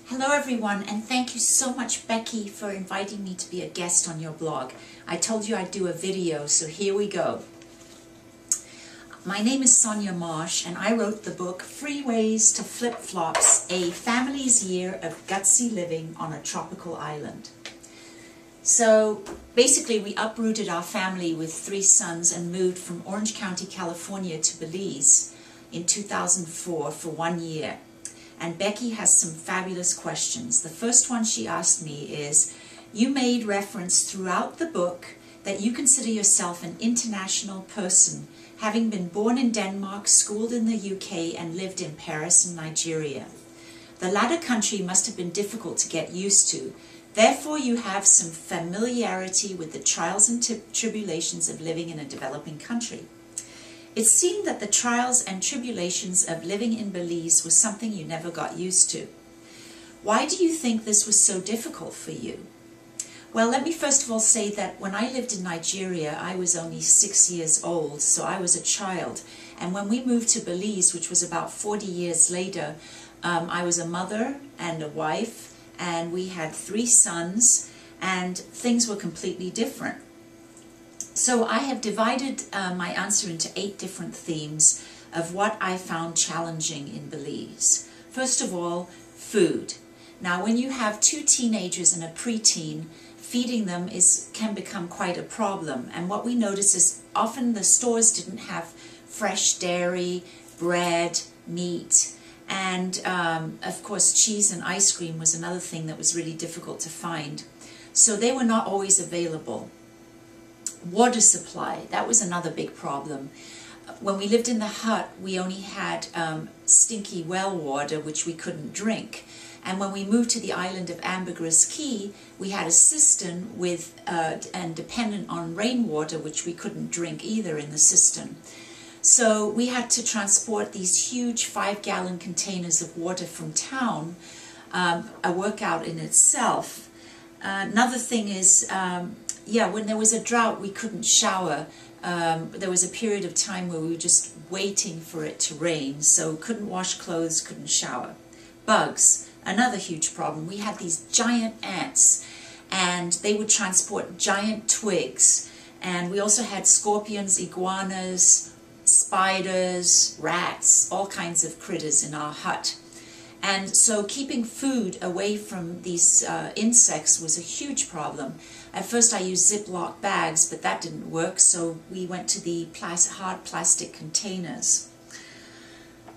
Hello everyone, and thank you so much, Becky, for inviting me to be a guest on your blog. I told you I'd do a video, so here we go. My name is Sonia Marsh, and I wrote the book Freeways to Flip-Flops, a family's year of gutsy living on a tropical island. So basically we uprooted our family with 3 sons and moved from Orange County, California to Belize in 2004 for 1 year. And Becky has some fabulous questions. The first one she asked me is, you made reference throughout the book that you consider yourself an international person, having been born in Denmark, schooled in the UK, and lived in Paris and Nigeria. The latter country must have been difficult to get used to. Therefore, you have some familiarity with the trials and tribulations of living in a developing country. It seemed that the trials and tribulations of living in Belize was something you never got used to. Why do you think this was so difficult for you? Well, let me first of all say that when I lived in Nigeria, I was only 6 years old, so I was a child. And when we moved to Belize, which was about 40 years later, I was a mother and a wife, and we had 3 sons, and things were completely different. So I have divided my answer into 8 different themes of what I found challenging in Belize. First of all, food. Now, when you have 2 teenagers and a preteen, feeding them can become quite a problem. And what we notice is often the stores didn't have fresh dairy, bread, meat, and of course cheese and ice cream was another thing that was really difficult to find. So they were not always available. Water supply, that was another big problem. When we lived in the hut, we only had stinky well water, which we couldn't drink. And when we moved to the island of Ambergris Caye, we had a cistern and dependent on rainwater, which we couldn't drink either in the cistern. So we had to transport these huge 5-gallon containers of water from town, a workout in itself. Another thing is, when there was a drought, we couldn't shower. There was a period of time where we were just waiting for it to rain, so couldn't wash clothes, couldn't shower. Bugs, another huge problem. We had these giant ants, and they would transport giant twigs. And we also had scorpions, iguanas, spiders, rats, all kinds of critters in our hut. And so keeping food away from these insects was a huge problem. At first I used Ziploc bags, but that didn't work, so we went to the hard plastic containers.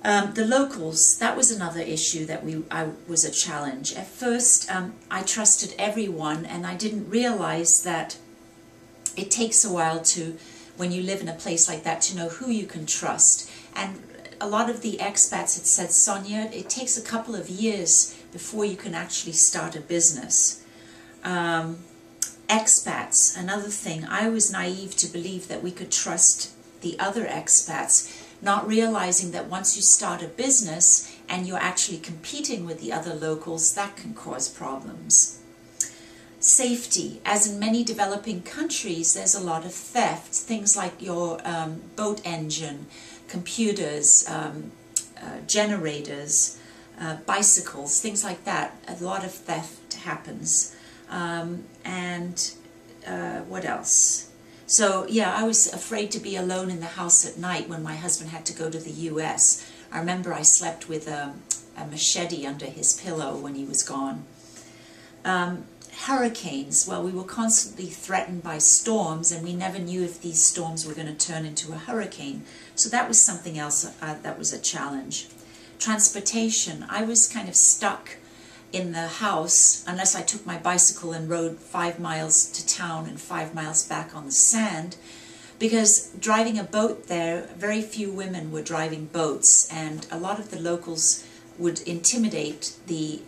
The locals, that was another issue that was a challenge. At first I trusted everyone, and I didn't realize that it takes a while when you live in a place like that, to know who you can trust. And a lot of the expats had said, Sonia, it takes a couple of years before you can actually start a business. Expats, another thing. I was naive to believe that we could trust the other expats, not realizing that once you start a business and you're actually competing with the other locals, that can cause problems. Safety. As in many developing countries, there's a lot of theft. Things like your boat engine, computers, generators, bicycles, things like that. A lot of theft happens. What else? So yeah, I was afraid to be alone in the house at night when my husband had to go to the US. I remember I slept with a machete under his pillow when he was gone. Hurricanes. Well, we were constantly threatened by storms, and we never knew if these storms were going to turn into a hurricane. So that was something else that was a challenge. Transportation. I was kind of stuck in the house unless I took my bicycle and rode 5 miles to town and 5 miles back on the sand, because driving a boat there, very few women were driving boats, and a lot of the locals would intimidate the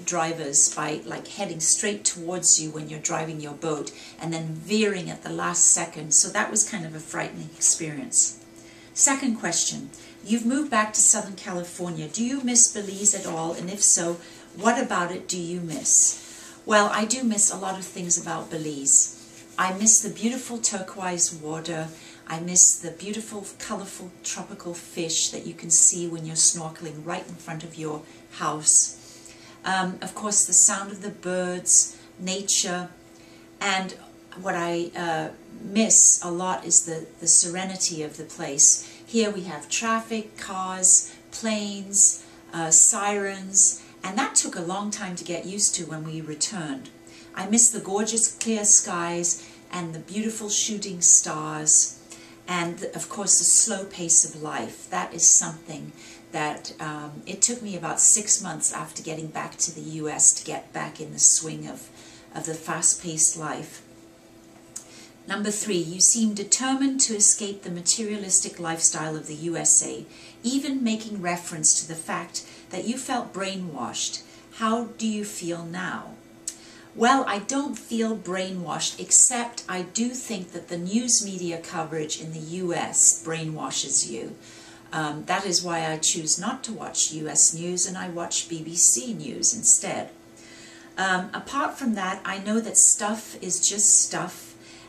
drivers by heading straight towards you when you're driving your boat and then veering at the last second. So that was kind of a frightening experience. Second question, you've moved back to Southern California. Do you miss Belize at all? And if so, what about it do you miss? Well, I do miss a lot of things about Belize. I miss the beautiful turquoise water. I miss the beautiful, colorful, tropical fish that you can see when you're snorkeling right in front of your house. Of course, the sound of the birds, nature, and what I miss a lot is the serenity of the place. Here we have traffic, cars, planes, sirens, and that took a long time to get used to when we returned. I miss the gorgeous clear skies and the beautiful shooting stars, and of course the slow pace of life. That is something that it took me about 6 months after getting back to the US to get back in the swing of the fast-paced life. Number 3, you seem determined to escape the materialistic lifestyle of the USA, even making reference to the fact that you felt brainwashed. How do you feel now? Well, I don't feel brainwashed, except I do think that the news media coverage in the US brainwashes you. That is why I choose not to watch US news and I watch BBC News instead. Apart from that, I know that stuff is just stuff,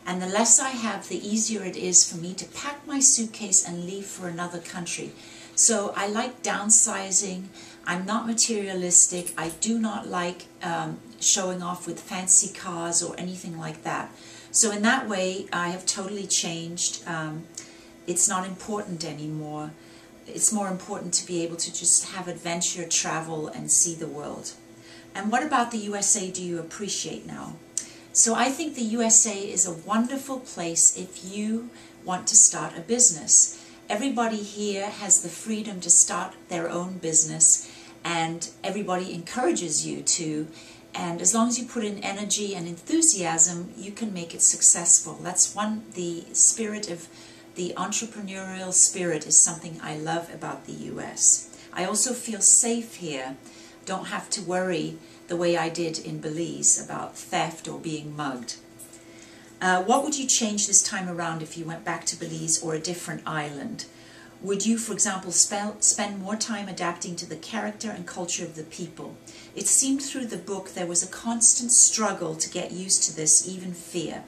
and the less I have, the easier it is for me to pack my suitcase and leave for another country. So I like downsizing. I'm not materialistic. I do not like showing off with fancy cars or anything like that. So in that way, I have totally changed. It's not important anymore. It's more important to be able to just have adventure, travel, and see the world. And what about the USA do you appreciate now? So I think the USA is a wonderful place if you want to start a business. Everybody here has the freedom to start their own business, and everybody encourages you to. And as long as you put in energy and enthusiasm, you can make it successful. That's the spirit of the entrepreneurial spirit is something I love about the US. I also feel safe here. Don't have to worry the way I did in Belize about theft or being mugged. What would you change this time around if you went back to Belize or a different island? Would you, for example, spend more time adapting to the character and culture of the people? It seemed through the book there was a constant struggle to get used to this, even fear.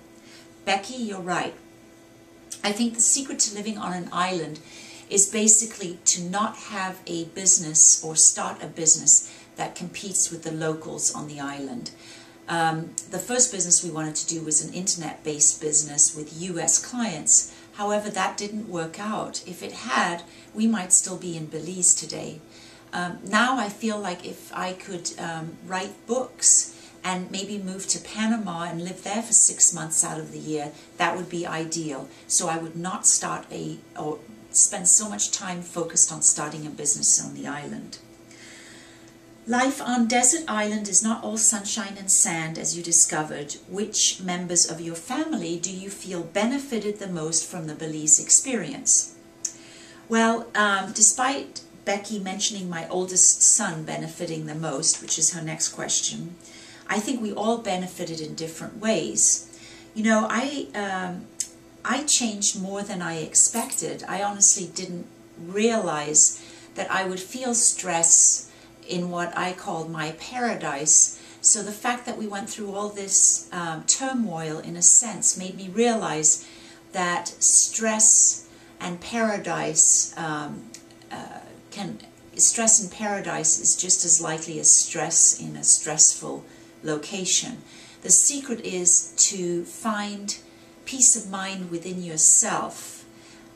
Becky, you're right. I think the secret to living on an island is basically to not have a business or start a business that competes with the locals on the island. The first business we wanted to do was an internet-based business with US clients. However, that didn't work out. If it had, we might still be in Belize today. Now I feel like if I could write books and maybe move to Panama and live there for 6 months out of the year, that would be ideal. So I would not or spend so much time focused on starting a business on the island. Life on Desert Island is not all sunshine and sand, as you discovered. Which members of your family do you feel benefited the most from the Belize experience? Well, despite Becky mentioning my oldest son benefiting the most, which is her next question, I think we all benefited in different ways. You know, I changed more than I expected. I honestly didn't realize that I would feel stress in what I called my paradise. So the fact that we went through all this turmoil, in a sense, made me realize that stress and paradise stress in paradise is just as likely as stress in a stressful location. The secret is to find peace of mind within yourself,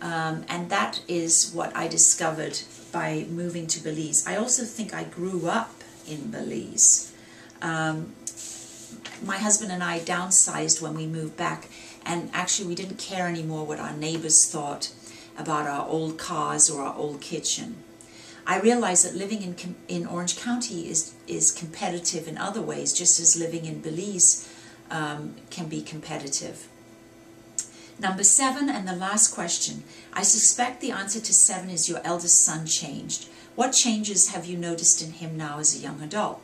and that is what I discovered by moving to Belize. I also think I grew up in Belize. My husband and I downsized when we moved back, and actually we didn't care anymore what our neighbors thought about our old cars or our old kitchen. I realized that living in Orange County is competitive in other ways, just as living in Belize can be competitive. Number 7, and the last question. I suspect the answer to 7 is your eldest son changed. What changes have you noticed in him now as a young adult?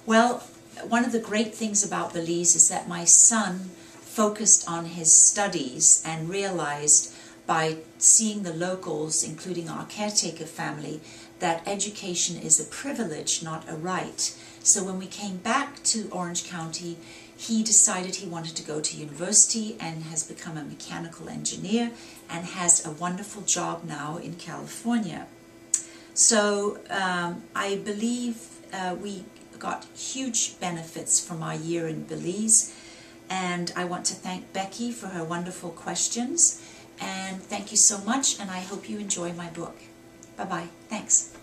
Well, one of the great things about Belize is that my son focused on his studies and realized by seeing the locals, including our caretaker family, that education is a privilege, not a right. So when we came back to Orange County, he decided he wanted to go to university and has become a mechanical engineer and has a wonderful job now in California. So I believe we got huge benefits from our year in Belize. And I want to thank Becky for her wonderful questions. And thank you so much, and I hope you enjoy my book. Bye-bye. Thanks.